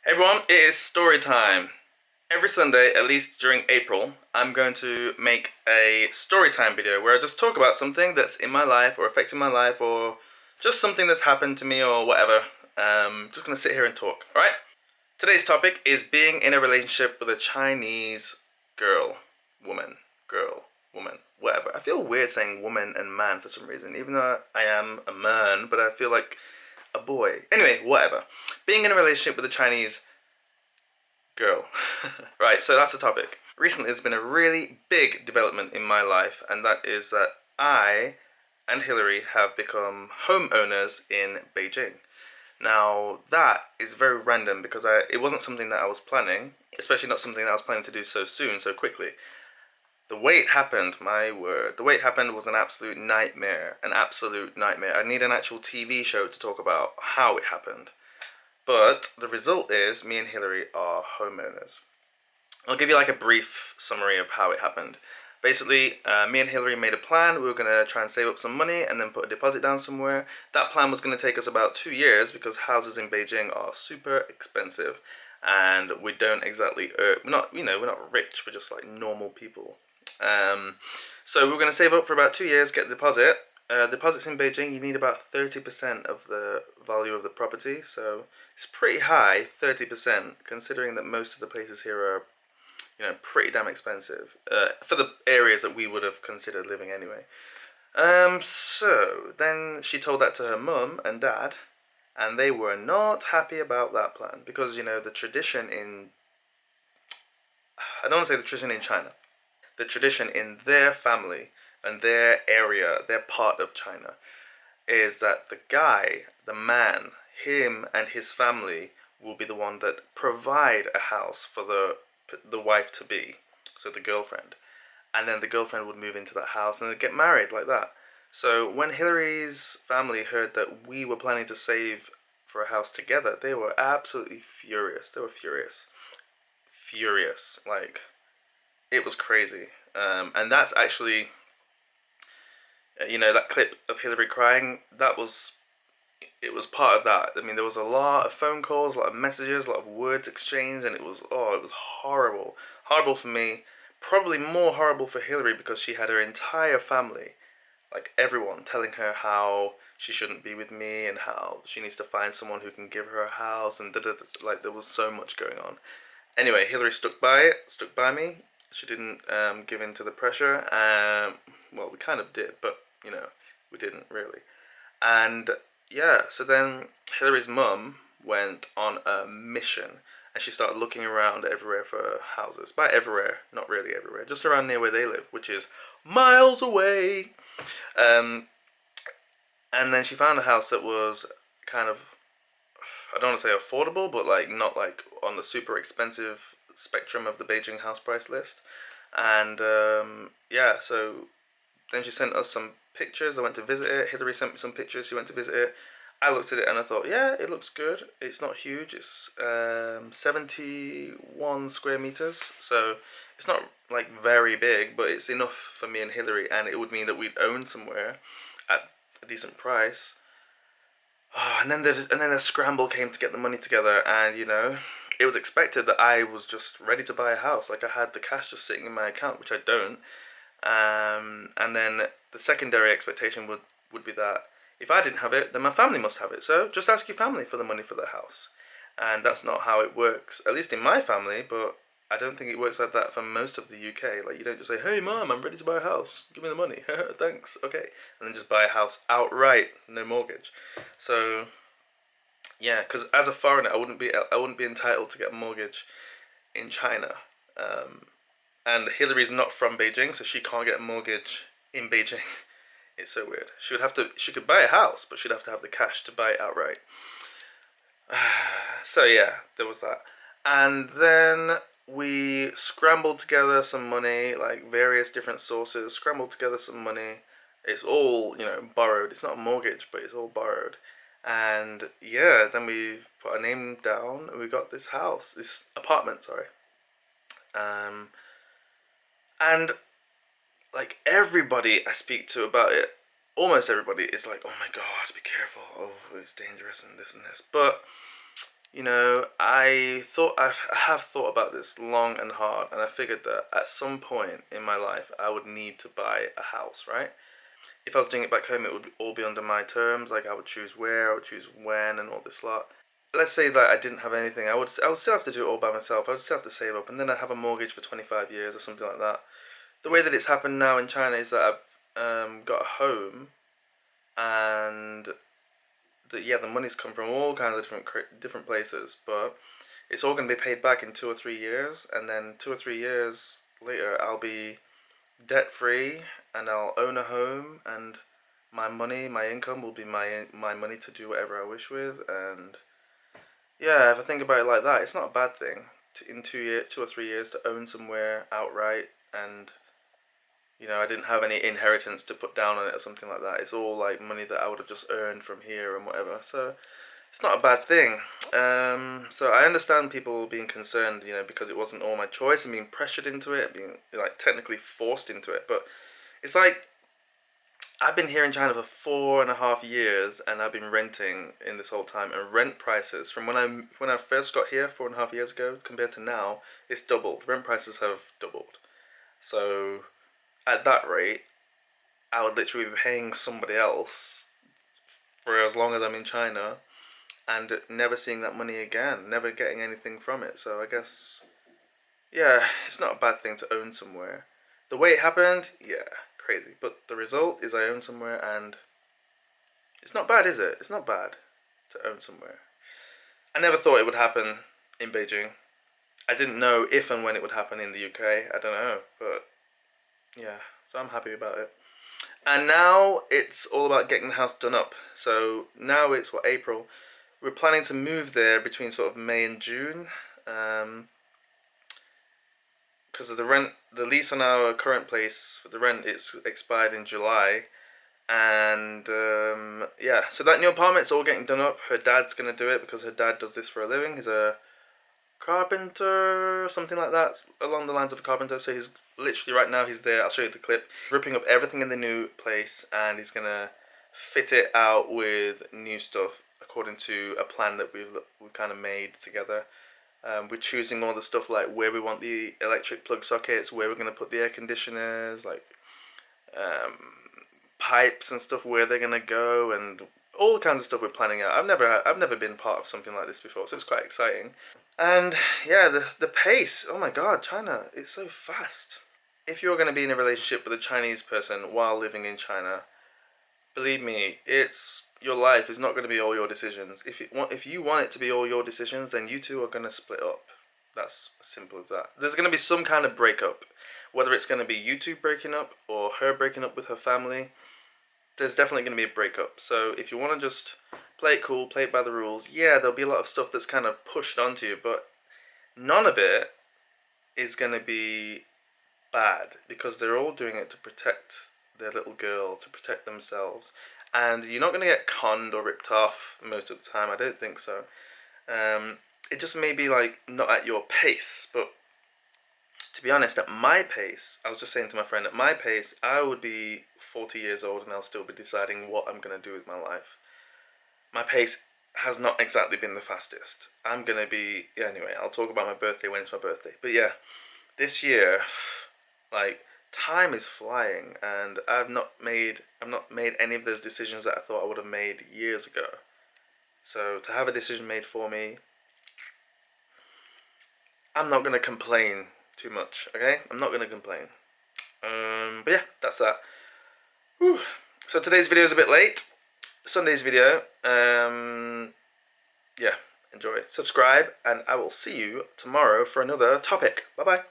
Everyone, it is story time. Every Sunday, at least during April, I'm going to make a story time video where I just talk about something that's in my life or affecting my life or just something that's happened to me or whatever. Just gonna sit here and talk, alright? Today's topic is being in a relationship with a Chinese girl, woman, girl, woman, whatever. I feel weird saying woman and man for some reason, even though I am a man, but I feel like a boy. Anyway, whatever. Being in a relationship with a Chinese girl. Right, so that's the topic. Recently, there's been a really big development in my life, and that is that I and Hillary have become homeowners in Beijing. Now, that is very random because it wasn't something that I was planning, especially not something that I was planning to do so soon, so quickly. The way it happened, my word, the way it happened was an absolute nightmare. An absolute nightmare. I need an actual TV show to talk about how it happened. But the result is me and Hillary are homeowners. I'll give you like a brief summary of how it happened. Basically, me and Hillary made a plan. We were going to try and save up some money and then put a deposit down somewhere. That plan was going to take us about 2 years because houses in Beijing are super expensive and we don't exactly we're not rich, we're just like normal people. So we were going to save up for about 2 years, get the deposit. Deposits in Beijing, you need about 30% of the value of the property, so it's pretty high, 30%, considering that most of the places here are, pretty damn expensive for the areas that we would have considered living anyway. So then she told that to her mum and dad, and they were not happy about that plan because the tradition in I don't want to say the tradition in China, the tradition in their family and their area, their part of China, is that the guy, the man, him and his family will be the one that provide a house for the wife to be, so the girlfriend, and then the girlfriend would move into that house and they'd get married like that. So when Hillary's family heard that we were planning to save for a house together, they were absolutely furious. They were furious, furious. Like it was crazy. And that's actually, that clip of Hillary crying. It was part of that. I mean, there was a lot of phone calls, a lot of messages, a lot of words exchanged, and it was horrible. Horrible for me. Probably more horrible for Hillary because she had her entire family, like everyone, telling her how she shouldn't be with me and how she needs to find someone who can give her a house and like there was so much going on. Anyway, Hillary stuck by me. She didn't give in to the pressure. Well, we kind of did, but we didn't really. And yeah, so then Hillary's mum went on a mission and she started looking around everywhere for houses. By everywhere, not really everywhere, just around near where they live, which is miles away. Um, and then she found a house that was kind of, I don't want to say affordable, but like not like on the super expensive spectrum of the Beijing house price list. And yeah, so then she sent us some pictures. I went to visit it. Hillary sent me some pictures. She went to visit it. I looked at it and I thought, yeah, it looks good. It's not huge. It's 71 square meters. So it's not like very big, but it's enough for me and Hillary. And it would mean that we'd own somewhere at a decent price. Oh, and then a scramble came to get the money together. And, it was expected that I was just ready to buy a house. Like I had the cash just sitting in my account, which I don't. And then the secondary expectation would be that if I didn't have it, then my family must have it. So just ask your family for the money for the house. And that's not how it works, at least in my family, but I don't think it works like that for most of the UK. Like you don't just say, hey mom, I'm ready to buy a house. Give me the money. Thanks. Okay. And then just buy a house outright, no mortgage. So yeah, because as a foreigner, I wouldn't be entitled to get a mortgage in China. Um, and Hillary's not from Beijing, so she can't get a mortgage in Beijing. It's so weird. She could buy a house, but she'd have to have the cash to buy it outright. So yeah, there was that. And then we scrambled together some money, like various different sources, scrambled together some money. It's all, borrowed. It's not a mortgage, but it's all borrowed. And yeah, then we put our name down and we got this house, this apartment, sorry. Um, and like everybody I speak to about it, almost everybody is like, "Oh my God, be careful! Oh, it's dangerous and this and this." But You know, I have thought about this long and hard, and I figured that at some point in my life I would need to buy a house, right? If I was doing it back home, it would all be under my terms. Like I would choose where, I would choose when, and all this lot. Let's say that I didn't have anything, I would still have to do it all by myself. I would still have to save up, and then I'd have a mortgage for 25 years or something like that. The way that it's happened now in China is that I've got a home, and the money's come from all kinds of different places, but it's all going to be paid back in 2 or 3 years, and then 2 or 3 years later, I'll be debt free, and I'll own a home, and my income will be my money to do whatever I wish with, and yeah, if I think about it like that, it's not a bad thing in 2 or 3 years to own somewhere outright, and I didn't have any inheritance to put down on it or something like that. It's all like money that I would have just earned from here and whatever. So it's not a bad thing. So I understand people being concerned, because it wasn't all my choice and being pressured into it, being like technically forced into it. But it's like I've been here in China for 4.5 years, and I've been renting in this whole time. And rent prices from when I first got here 4.5 years ago compared to now, it's doubled. Rent prices have doubled. So at that rate, I would literally be paying somebody else for as long as I'm in China and never seeing that money again, never getting anything from it. So I guess, yeah, it's not a bad thing to own somewhere. The way it happened, yeah, crazy. But the result is I own somewhere, and it's not bad, is it? It's not bad to own somewhere. I never thought it would happen in Beijing. I didn't know if and when it would happen in the UK. I don't know, but yeah, so I'm happy about it. And now it's all about getting the house done up. So now it's April. We're planning to move there between sort of May and June, because of the lease on our current place for the rent, it's expired in July, and yeah. So that new apartment's all getting done up. Her dad's gonna do it because her dad does this for a living. He's a carpenter, something like that, along the lines of a carpenter. So he's literally right now he's there. I'll show you the clip. Ripping up everything in the new place, and he's gonna fit it out with new stuff according to a plan that we've kind of made together. We're choosing all the stuff like where we want the electric plug sockets, where we're gonna put the air conditioners, like um, pipes and stuff, where they're gonna go, and all kinds of stuff we're planning out. I've never been part of something like this before, so it's quite exciting. And yeah, the pace. Oh my God, China! It's so fast. If you're gonna be in a relationship with a Chinese person while living in China, believe me, it's your life is not going to be all your decisions. If you want it to be all your decisions, then you two are going to split up. That's as simple as that. There's going to be some kind of breakup, whether it's going to be you two breaking up or her breaking up with her family. There's definitely going to be a breakup. So if you want to just play it cool, play it by the rules, yeah, there'll be a lot of stuff that's kind of pushed onto you, but none of it is going to be bad because they're all doing it to protect their little girl, to protect themselves. And you're not going to get conned or ripped off most of the time. I don't think so. It just may be like not at your pace, but to be honest, at my pace, I was just saying to my friend, at my pace, I would be 40 years old and I'll still be deciding what I'm going to do with my life. My pace has not exactly been the fastest. I'm going to be, yeah, anyway, I'll talk about my birthday when it's my birthday. But yeah, this year, like, time is flying, and I've not made any of those decisions that I thought I would have made years ago. So to have a decision made for me, I'm not gonna complain too much. Okay, I'm not gonna complain. But yeah, that's that. Whew. So today's video is a bit late. Sunday's video. Yeah, enjoy. Subscribe, and I will see you tomorrow for another topic. Bye bye.